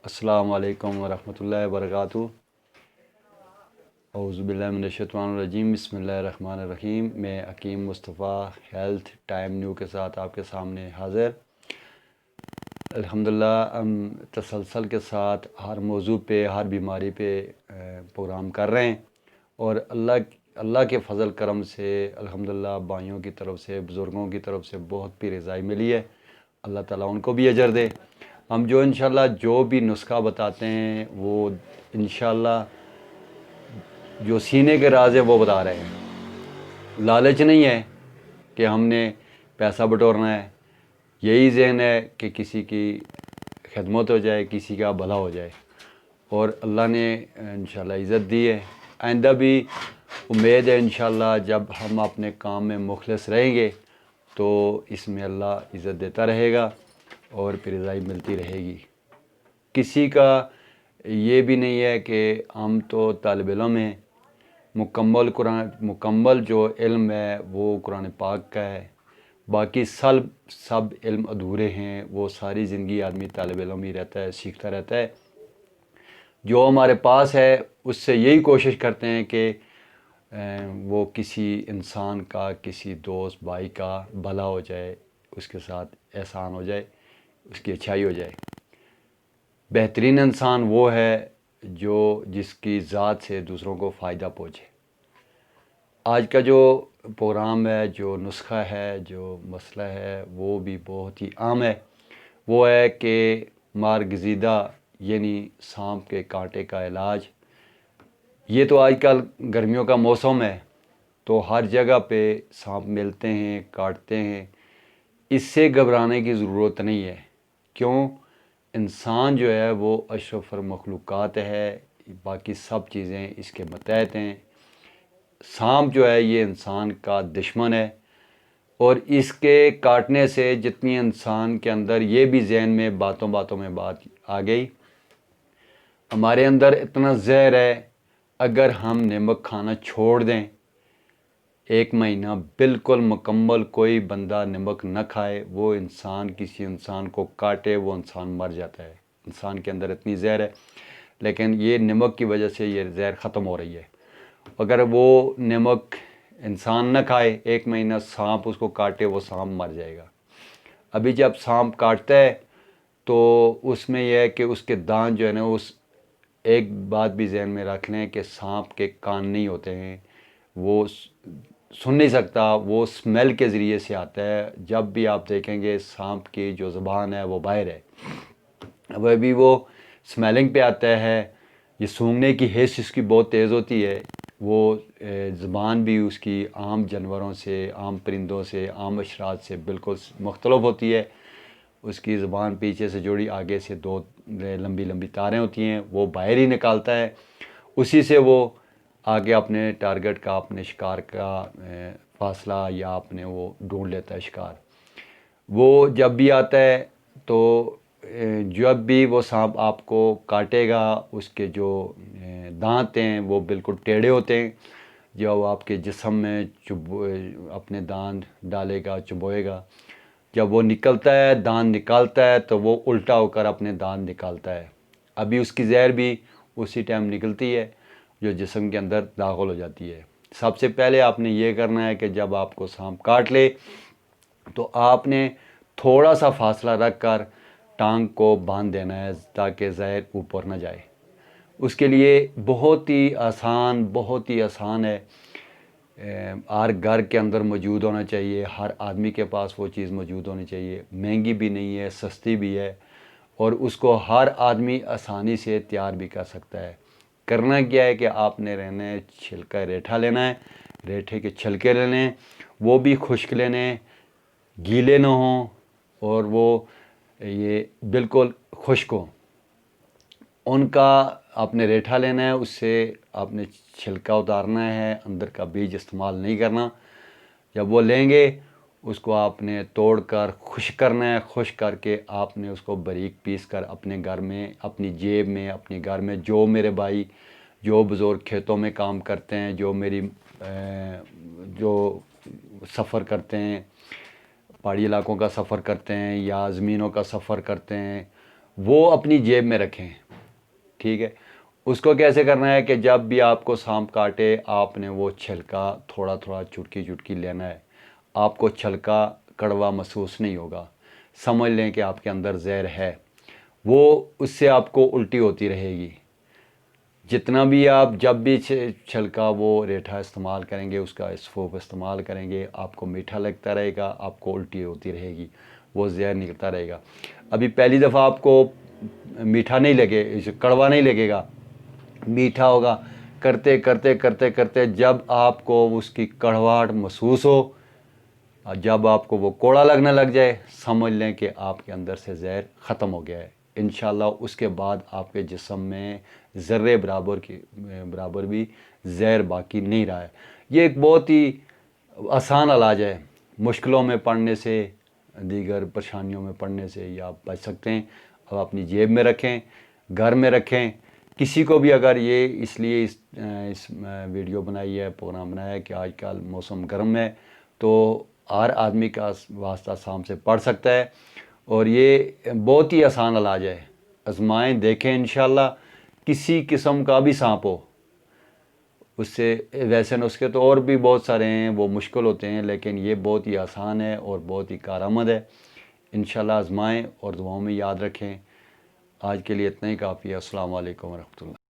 السلام علیکم ورحمۃ اللہ وبرکاتہ۔ اعوذ باللہ من الشیطان الرجیم، بسم اللہ الرحمن الرحیم۔ میں حکیم مصطفیٰ ہیلتھ ٹائم نیو کے ساتھ آپ کے سامنے حاضر۔ الحمدللہ ہم تسلسل کے ساتھ ہر موضوع پہ، ہر بیماری پہ پروگرام کر رہے ہیں، اور اللہ کے فضل کرم سے الحمدللہ بھائیوں کی طرف سے، بزرگوں کی طرف سے بہت بھی رضائی ملی ہے۔ اللہ تعالیٰ ان کو بھی اجر دے۔ ہم جو انشاءاللہ جو بھی نسخہ بتاتے ہیں وہ انشاءاللہ جو سینے کے راز ہے وہ بتا رہے ہیں۔ لالچ نہیں ہے کہ ہم نے پیسہ بٹورنا ہے، یہی ذہن ہے کہ کسی کی خدمت ہو جائے، کسی کا بھلا ہو جائے، اور اللہ نے انشاءاللہ عزت دی ہے۔ آئندہ بھی امید ہے انشاءاللہ جب ہم اپنے کام میں مخلص رہیں گے تو اس میں اللہ عزت دیتا رہے گا اور پھر رضائی ملتی رہے گی۔ کسی کا یہ بھی نہیں ہے کہ ہم تو طالب علم ہیں، مکمل جو علم ہے وہ قرآن پاک کا ہے، باقی سب علم ادھورے ہیں۔ وہ ساری زندگی آدمی طالب علم ہی رہتا ہے، سیکھتا رہتا ہے۔ جو ہمارے پاس ہے اس سے یہی کوشش کرتے ہیں کہ وہ کسی انسان کا، کسی دوست بھائی کا بھلا ہو جائے، اس کے ساتھ احسان ہو جائے، اس کی اچھائی ہو جائے۔ بہترین انسان وہ ہے جس کی ذات سے دوسروں کو فائدہ پہنچے۔ آج کا جو پروگرام ہے، جو نسخہ ہے، جو مسئلہ ہے، وہ بھی بہت ہی عام ہے۔ وہ ہے کہ مارگزیدہ یعنی سانپ کے کانٹے کا علاج۔ یہ تو آج کل گرمیوں کا موسم ہے تو ہر جگہ پہ سانپ ملتے ہیں، کاٹتے ہیں۔ اس سے گھبرانے کی ضرورت نہیں ہے۔ کیوں؟ انسان جو ہے وہ اشرف المخلوقات ہے، باقی سب چیزیں اس کے متحد ہیں۔ سانپ جو ہے یہ انسان کا دشمن ہے، اور اس کے کاٹنے سے جتنی انسان کے اندر یہ بھی ذہن میں باتوں میں بات آ گئی، ہمارے اندر اتنا زہر ہے، اگر ہم نمک کھانا چھوڑ دیں، 1 مہینہ بالکل مکمل کوئی بندہ نمک نہ کھائے، وہ انسان کسی انسان کو کاٹے، وہ انسان مر جاتا ہے۔ انسان کے اندر اتنی زہر ہے، لیکن یہ نمک کی وجہ سے یہ زہر ختم ہو رہی ہے۔ اگر وہ نمک انسان نہ کھائے، 1 مہینہ سانپ اس کو کاٹے، وہ سانپ مر جائے گا۔ ابھی جب سانپ کاٹتا ہے تو اس میں یہ ہے کہ اس کے دانت جو ہے نا، ایک بات بھی ذہن میں رکھ لیں کہ سانپ کے کان نہیں ہوتے ہیں، وہ سن نہیں سکتا، وہ سمیل کے ذریعے سے آتا ہے۔ جب بھی آپ دیکھیں گے سانپ کی جو زبان ہے وہ باہر ہے، اب ابھی وہ سمیلنگ پہ آتا ہے۔ یہ سونگھنے کی حس اس کی بہت تیز ہوتی ہے۔ وہ زبان بھی اس کی عام جانوروں سے، عام پرندوں سے، عام حشرات سے بالکل مختلف ہوتی ہے۔ اس کی زبان پیچھے سے جوڑی، آگے سے 2 لمبی تاریں ہوتی ہیں، وہ باہر ہی نکالتا ہے۔ اسی سے وہ آگے اپنے ٹارگٹ کا، اپنے شکار کا فاصلہ یا اپنے وہ ڈھونڈ لیتا ہے شکار۔ وہ جب بھی آتا ہے تو جب بھی وہ سانپ آپ کو کاٹے گا، اس کے جو دانت ہیں وہ بالکل ٹیڑھے ہوتے ہیں۔ جب وہ آپ کے جسم میں اپنے دانت ڈالے گا، چبوئے گا، جب وہ نکلتا ہے، دانت نکالتا ہے، تو وہ الٹا ہو کر اپنے دانت نکالتا ہے۔ ابھی اس کی زہر بھی اسی ٹائم نکلتی ہے جو جسم کے اندر داخل ہو جاتی ہے۔ سب سے پہلے آپ نے یہ کرنا ہے کہ جب آپ کو سانپ کاٹ لے تو آپ نے تھوڑا سا فاصلہ رکھ کر ٹانگ کو باندھ دینا ہے تاکہ زہر اوپر نہ جائے۔ اس کے لیے بہت ہی آسان ہے۔ ہر گھر کے اندر موجود ہونا چاہیے، ہر آدمی کے پاس وہ چیز موجود ہونی چاہیے۔ مہنگی بھی نہیں ہے، سستی بھی ہے، اور اس کو ہر آدمی آسانی سے تیار بھی کر سکتا ہے۔ کرنا کیا ہے کہ آپ نے چھلکا ریٹھا لینا ہے، ریٹھے کے چھلکے لینے ہیں، وہ بھی خشک لینے ہیں، گیلے نہ ہوں، اور وہ یہ بالکل خشک ہوں۔ ان کا آپ نے ریٹھا لینا ہے، اس سے آپ نے چھلکا اتارنا ہے، اندر کا بیج استعمال نہیں کرنا۔ جب وہ لیں گے اس کو آپ نے توڑ کر خشک کرنا ہے، خشک کر کے آپ نے اس کو باریک پیس کر اپنے گھر میں، اپنی جیب میں، اپنے گھر میں جو میرے بھائی، جو بزرگ کھیتوں میں کام کرتے ہیں، جو سفر کرتے ہیں، پہاڑی علاقوں کا سفر کرتے ہیں یا زمینوں کا سفر کرتے ہیں، وہ اپنی جیب میں رکھیں، ٹھیک ہے۔ اس کو کیسے کرنا ہے کہ جب بھی آپ کو سانپ کاٹے آپ نے وہ چھلکا تھوڑا تھوڑا چٹکی چٹکی لینا ہے، آپ کو چھلکا کڑوا محسوس نہیں ہوگا، سمجھ لیں کہ آپ کے اندر زہر ہے، وہ اس سے آپ کو الٹی ہوتی رہے گی۔ جتنا بھی آپ جب بھی چھلکا وہ ریٹھا استعمال کریں گے، اس کا سوپ استعمال کریں گے، آپ کو میٹھا لگتا رہے گا، آپ کو الٹی ہوتی رہے گی، وہ زہر نکلتا رہے گا۔ ابھی پہلی دفعہ آپ کو میٹھا نہیں لگے، کڑوا نہیں لگے گا، میٹھا ہوگا، کرتے کرتے کرتے کرتے جب آپ کو اس کی کڑواہٹ محسوس ہو، جب آپ کو وہ کوڑا لگنے لگ جائے، سمجھ لیں کہ آپ کے اندر سے زہر ختم ہو گیا ہے۔ انشاءاللہ اس کے بعد آپ کے جسم میں ذرے برابر بھی زہر باقی نہیں رہا ہے۔ یہ ایک بہت ہی آسان علاج ہے، مشکلوں میں پڑنے سے، دیگر پریشانیوں میں پڑنے سے یہ آپ بچ سکتے ہیں۔ اب اپنی جیب میں رکھیں، گھر میں رکھیں۔ کسی کو بھی اگر یہ اس لیے اس ویڈیو بنائی ہے، پروگرام بنایا ہے کہ آج کل موسم گرم ہے تو ہر آدمی کا واسطہ سانپ سے پڑ سکتا ہے، اور یہ بہت ہی آسان علاج ہے، آزمائیں دیکھیں انشاءاللہ۔ کسی قسم کا بھی سانپ ہو، اس سے ویسے نسخے تو اور بھی بہت سارے ہیں، وہ مشکل ہوتے ہیں، لیکن یہ بہت ہی آسان ہے اور بہت ہی کارآمد ہے۔ انشاءاللہ آزمائیں اور دعاؤں میں یاد رکھیں۔ آج کے لیے اتنا ہی کافی ہے۔ السلام علیکم ورحمۃ اللہ۔